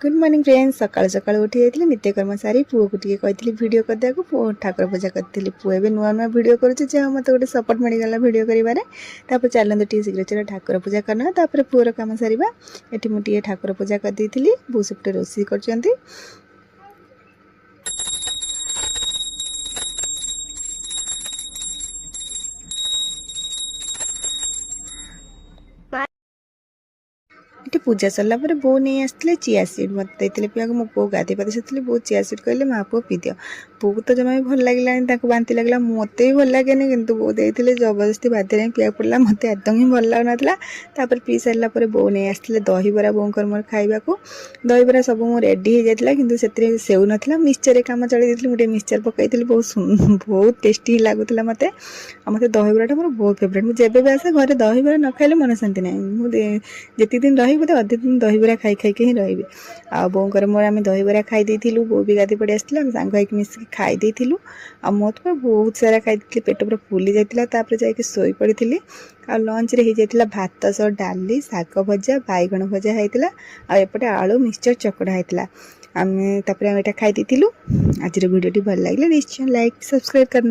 Good morning friends. सकाल सकाल उठी जाइए नित्यकर्म सारी पुओ को कही वीडियो करदे पु ठाकुर पूजा करी पु ए नुआ नुआ वीडियो करुचे मत गोटे सपोर्ट मिलगला वीडियो कर चलते टी शीघ्र शीघ्र ठाकुर पूजा करना पुअर कम सारा ये मुझे ठाकुर पूजा करदी बो सेपटे रोषे कर ये पूजा सरला बो नहीं आसते चिया सीड मत देते पीवा मो पो गाधे पाधे से बो चिया सीड कहले माँ पु पी दियो पो को तो जमा भी भल लगे बांति लगला मत भी भल लगे कि बो देते जबरदस्ती बाध्य पीवा पड़ा मत एकदम ही भल लगुना पी सारा बो नहीं आसते दहीबरा बोर मोर खावा दहीबरा सब मुझे रेडी हो जाता कि सेव ना मिक्सचर कम चल मुझे मिक्सचर पकई बहुत टेस्टी लगुला मत मत दहीबराटा मोर बहुत फेवरेट मुझे आसे घर दहीबरा न खाइले मन शांति ना मुझे दिन रही बोधे अधे दिन दहीबरा खाई खाई ही रही आ बोर मोर आम दहीबरा खाई बो भी गाधी पड़ी आसला सांग होगी मिसिक खाई आ मत बहुत सारा खाई पेट पूरा फुली जाता जाकि शोई पड़ी आ लंच रे हो जाता भात सह डाली शाग भजा बैगण भजा होता आएपटे आलू मिक्सचर चकड़ा होता आम खाई आज वीडियो भल लगे निश्चय लाइक सब्सक्राइब करना।